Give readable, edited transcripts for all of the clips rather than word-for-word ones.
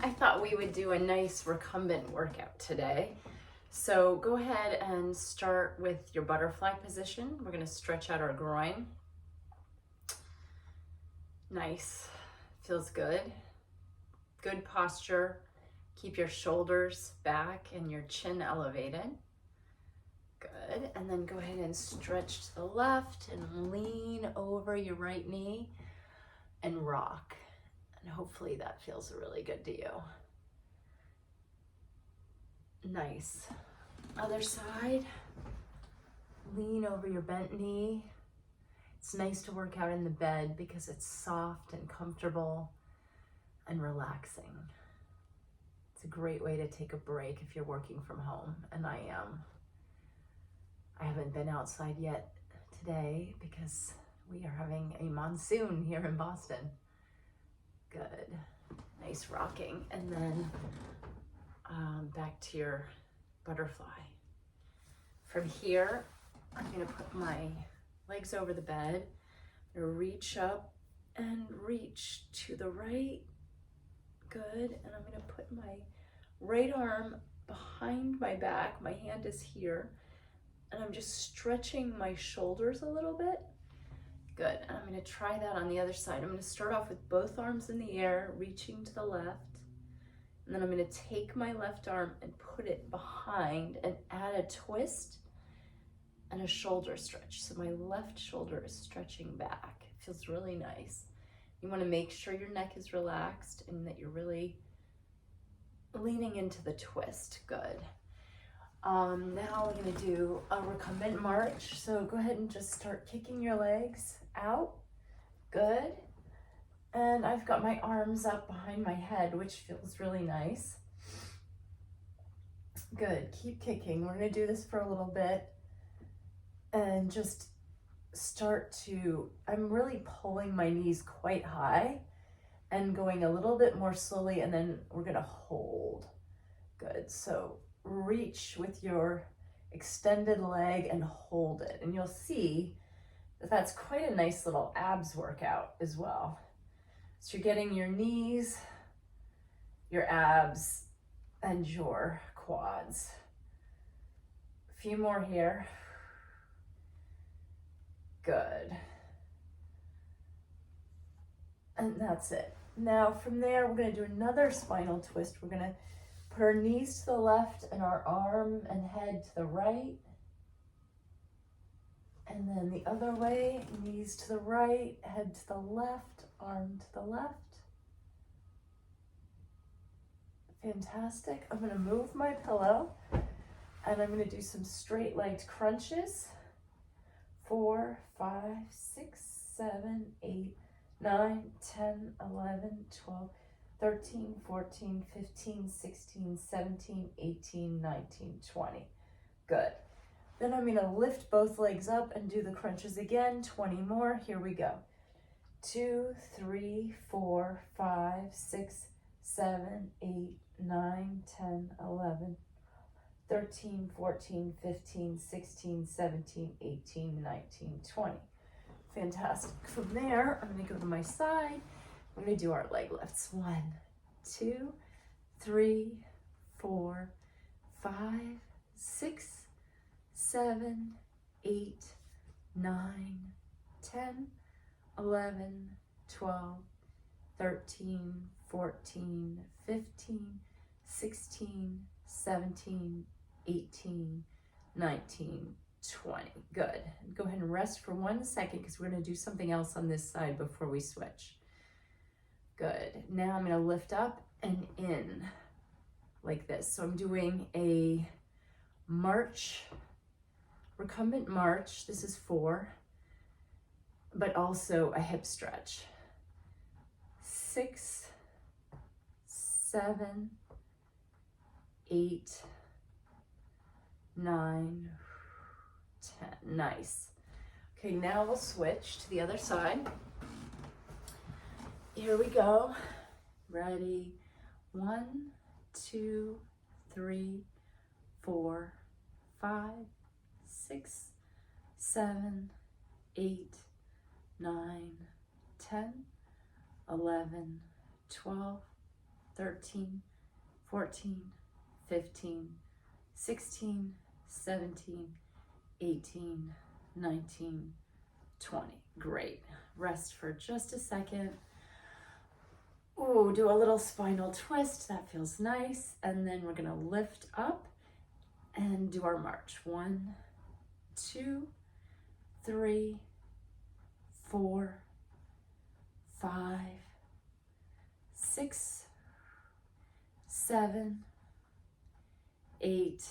I thought we would do a nice recumbent workout today. So go ahead and start with your butterfly position. We're gonna stretch out our groin. Nice, feels good. Good posture. Keep your shoulders back and your chin elevated. Good, and then go ahead and stretch to the left and lean over your right knee and rock. And hopefully that feels really good to you. Nice. Other side, lean over your bent knee. It's nice to work out in the bed because it's soft and comfortable and relaxing. It's a great way to take a break if you're working from home, and I am. I haven't been outside yet today because we are having a monsoon here in Boston. Good, nice rocking. And then back to your butterfly. From here, I'm gonna put my legs over the bed. I'm gonna reach up and reach to the right. Good, and I'm gonna put my right arm behind my back. My hand is here, and I'm just stretching my shoulders a little bit. Good, and I'm gonna try that on the other side. I'm gonna start off with both arms in the air, reaching to the left. And then I'm gonna take my left arm and put it behind and add a twist and a shoulder stretch. So my left shoulder is stretching back. It feels really nice. You wanna make sure your neck is relaxed and that you're really leaning into the twist. Good. Now we're gonna do a recumbent march. So go ahead and just start kicking your legs out. Good. And I've got my arms up behind my head, which feels really nice. Good, keep kicking. We're gonna do this for a little bit and just start to, I'm really pulling my knees quite high and going a little bit more slowly, and then we're gonna hold. Good, so reach with your extended leg and hold it. And you'll see that that's quite a nice little abs workout as well. So you're getting your knees, your abs, and your quads. A few more here. Good. And that's it. Now from there, we're gonna do another spinal twist. We're gonna put our knees to the left and our arm and head to the right. And then the other way, knees to the right, head to the left, arm to the left. Fantastic. I'm gonna move my pillow and I'm gonna do some straight-legged crunches. 4, 5, 6, 7, 8, 9, 10, 11, 12, 13, 14, 15, 16, 17, 18, 19, 20. Good. Then I'm gonna lift both legs up and do the crunches again, 20 more, here we go. 2, 3, 4, 5, 6, 7, 8, 9, 10, 11, 13, 14, 15, 16, 17, 18, 19, 20. Fantastic. From there, I'm gonna go to my side. I'm gonna do our leg lifts. 1, 2, 3, 4, 5, 6, 7, 8, 9, 10, 11, 12, 13, 14, 15, 16, 17, 18, 19, 20. Good. Go ahead and rest for 1 second because we're going to do something else on this side before we switch. Good. Now I'm going to lift up and in like this. So I'm doing a march, recumbent march. This is 4, but also a hip stretch. 6, 7, 8, 9, 10. Nice. Okay, now we'll switch to the other side. Here we go. Ready? 1, 2, 3, 4, 5, 6, 7, 8, 9, 10, 11, 12, 13, 14, 15, 16, 17, 18, 19, 20. Great. Rest for just a second. Ooh, do a little spinal twist. That feels nice. And then we're going to lift up and do our march. 1, 2, 3, 4, 5, 6, 7, 8,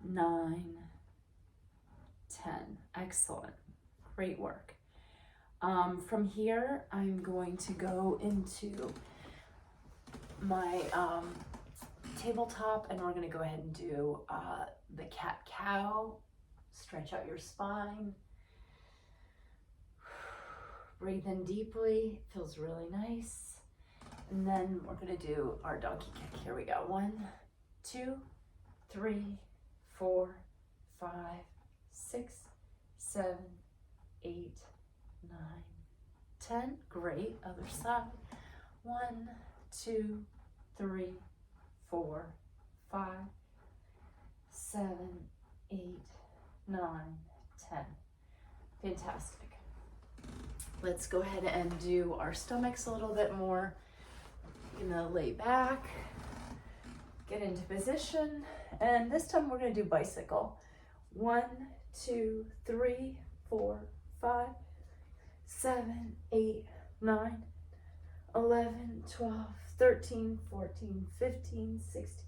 9, 10. Excellent. Great work. From here, I'm going to go into my tabletop, and we're going to go ahead and do the cat-cow. Stretch out your spine. Breathe in deeply. Feels really nice. And then we're going to do our donkey kick. Here we go. 1, 2, 3, 4, 5, 6, 7, 8, 9, 10. Great. Other side. 1, 2, 3, 4, 5, 7, 8, 9, 10. Fantastic. Let's go ahead and do our stomachs a little bit more. Gonna lay back, get into position, and this time we're gonna do bicycle. 1, 2, 3, 4, 5, 7, 8, 9, 11, 12, 13, 14, 15, 16,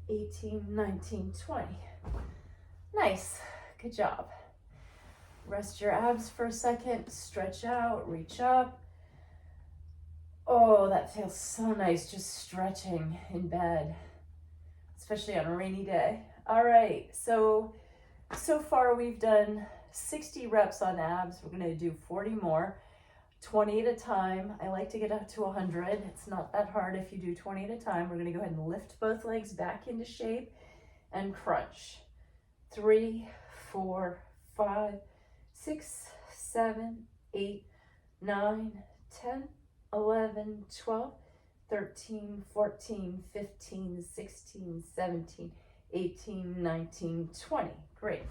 18, 19, 20. Nice, good job. Rest your abs for a second, stretch out, reach up. Oh, that feels so nice, just stretching in bed, especially on a rainy day. All right, so far we've done 60 reps on abs. We're gonna do 40 more, 20 at a time. I like to get up to 100. It's not that hard if you do 20 at a time. We're gonna go ahead and lift both legs back into shape and crunch. 3, 4, 5, 6, 7, 8, 9, 10, 11, 12, 13, 14, 15, 16, 17, 18, 19, 20. Great.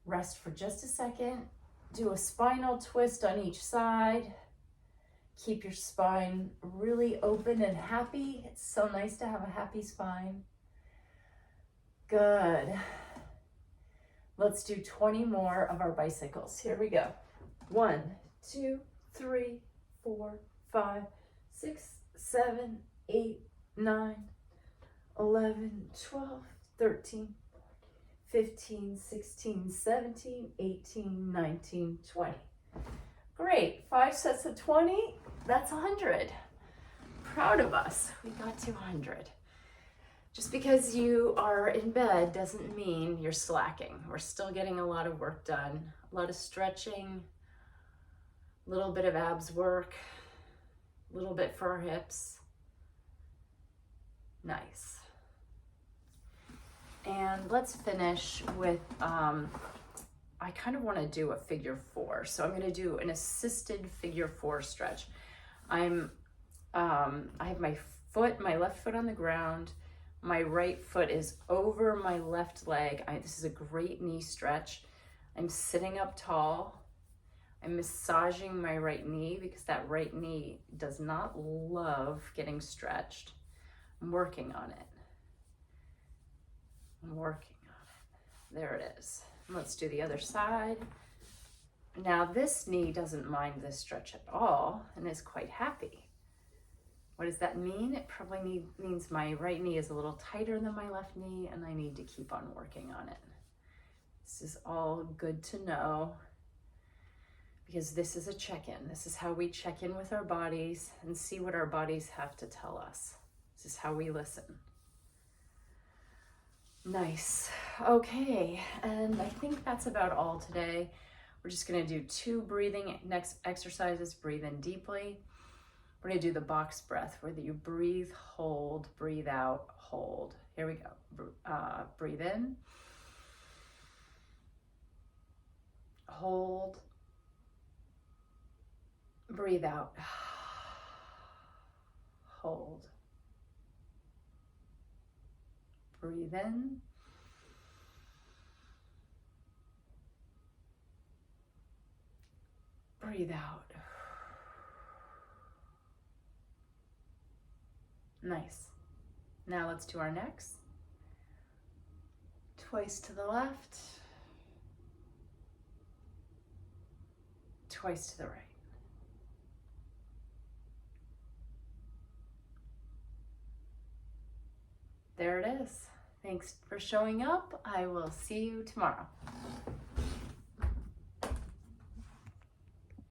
Rest for just a second. Do a spinal twist on each side. Keep your spine really open and happy. It's so nice to have a happy spine. Good. Let's do 20 more of our bicycles. Here we go. 1, 2, 3, 4, 5, 6, 7, 8, 9, 11, 12, 13, 15, 16, 17, 18, 19, 20. Great. 5 sets of 20. That's 100. Proud of us. We got to 100. Just because you are in bed doesn't mean you're slacking. We're still getting a lot of work done, a lot of stretching, a little bit of abs work, a little bit for our hips. Nice. And let's finish with, I kind of want to do a figure 4. So I'm going to do an assisted figure 4 stretch. I have my left foot on the ground. My right foot is over my left leg. This is a great knee stretch. I'm sitting up tall. I'm massaging my right knee because that right knee does not love getting stretched. I'm working on it. I'm working on it. There it is. Let's do the other side. Now this knee doesn't mind this stretch at all and is quite happy. What does that mean? It probably means my right knee is a little tighter than my left knee and I need to keep on working on it. This is all good to know because this is a check-in. This is how we check in with our bodies and see what our bodies have to tell us. This is how we listen. Nice. Okay, and I think that's about all today. We're just gonna do 2 breathing next exercises. Breathe in deeply. We're gonna do the box breath where you breathe, hold, breathe out, hold. Here we go. Breathe in. Hold. Breathe out. Hold. Breathe in. Breathe out. Nice. Now let's do our necks. Twice to the left. Twice to the right. There it is. Thanks for showing up. I will see you tomorrow.